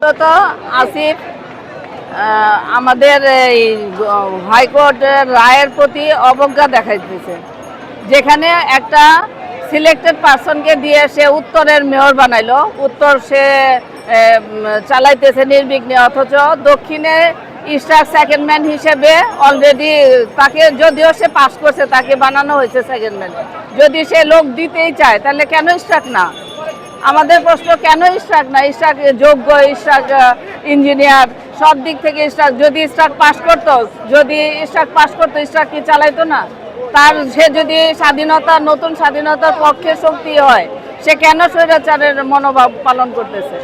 মূলত আসিফ আমাদের এই হাইকোর্টের রায়ের প্রতি অবজ্ঞা দেখাইতেছে, যেখানে একটা সিলেক্টেড পারসনকে দিয়ে সে উত্তরের মেয়র বানাইলো, উত্তর সে চালাইতেছে নির্বিঘ্নে, অথচ দক্ষিণে ইশরাক সেকেন্ড ম্যান হিসেবে অলরেডি তাকে, যদিও সে পাস করছে, তাকে বানানো হয়েছে সেকেন্ড ম্যান। যদি সে লোক দিতেই চায় তাহলে কেন ইশরাক না? আমাদের প্রশ্ন, কেন ইশরাক না? ইশরাক যোগ্য, ইশরাক ইঞ্জিনিয়ার, সব দিক থেকে ইশরাক, যদি ইশরাক পাস করতো, ইশরাক কি চালাইতো না? তার সে যদি স্বাধীনতা, নতুন স্বাধীনতার পক্ষে শক্তি হয়, সে কেন স্বৈরাচারের মনোভাব পালন করতেছে?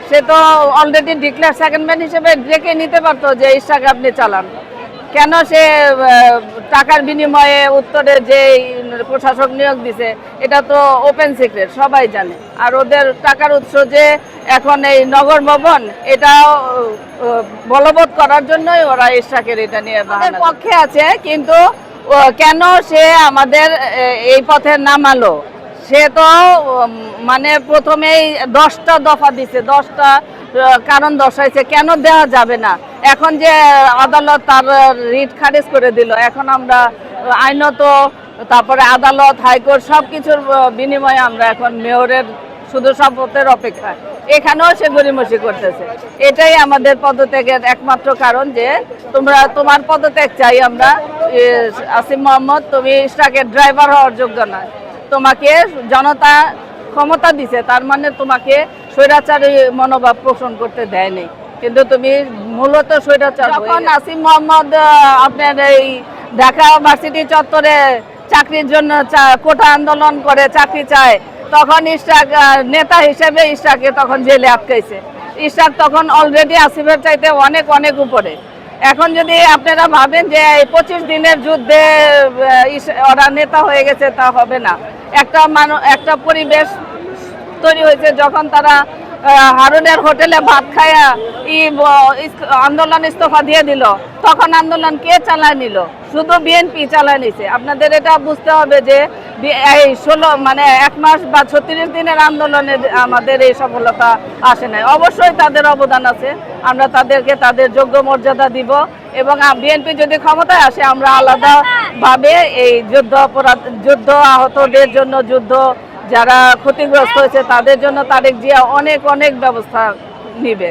সে তো অলরেডি ডিক্লেয়ার সেকেন্ড ম্যান হিসেবে ডেকে নিতে পারতো যে ইশরাক আপনি চালান। কেন সে টাকার বিনিময়ে উত্তরে যে প্রশাসক নিয়োগ দিছে, এটা তো ওপেন সিক্রেট, সবাই জানে। আর ওদের টাকার উৎস যে এখন এই নগর ভবন, এটা বলবৎ করার জন্যই ওরা ইশরাকের এটা নিয়ে আমাদের পক্ষে আছে। কিন্তু কেন সে আমাদের এই পথে নামালো? সে তো মানে প্রথমেই 10টা দফা দিছে, 10টা কারণ দর্শাইছে, কেন দেওয়া যাবে না? এখন যে আদালত তার রিট খারিজ করে দিল, এখন আমরা আইনত, তারপরে আদালত, হাইকোর্ট, সব কিছুর বিনিময়ে আমরা এখন মেয়রের শুধু শপথের অপেক্ষা। এখানেও সে গড়িমসি করতেছে। এটাই আমাদের পদত্যাগের একমাত্র কারণ, যে তোমার পদত্যাগ চাই আমরা। আসিফ মোহাম্মদ, তুমি ইশরাকের ড্রাইভার হওয়ার যোগ্য না। তোমাকে জনতা ক্ষমতা দিছে, তার মানে তোমাকে স্বৈরাচারী মনোভাব পোষণ করতে দেয়নি, কিন্তু তুমি মূলত স্বৈরাচার। যখন আসিফ মোহাম্মদ আপনার এই ঢাকা ভার্সিটি চত্বরে চাকরির জন্য কোটা আন্দোলন করে চাকরি চায়, তখন ইশরাক নেতা হিসেবে ইশরাককে তখন জেলে আটকাইছে। ইশরাক তখন অলরেডি আসিফের চাইতে অনেক অনেক উপরে। এখন যদি আপনারা ভাবেন যে 25 দিনের যুদ্ধে ওরা নেতা হয়ে গেছে, তা হবে না। একটা পরিবেশ তৈরি হয়েছে, যখন তারা হারুনের হোটেলে ভাত খায়া আন্দোলন ইস্তফা দিয়ে দিল, তখন আন্দোলন কে চালায় নিল? শুধু বিএনপি চালায় নিছে। আপনাদের এটা বুঝতে হবে যে এই 1 মাস বা 36 দিনের আন্দোলনে আমাদের এই সফলতা আসে নাই। অবশ্যই তাদের অবদান আছে, আমরা তাদেরকে তাদের যোগ্য মর্যাদা দিব, এবং বিএনপি যদি ক্ষমতায় আসে, আমরা আলাদাভাবে এই যুদ্ধ আহতদের জন্য, যারা ক্ষতিগ্রস্ত হয়েছে তাদের জন্য তারেক জিয়া অনেক অনেক ব্যবস্থা নিবে।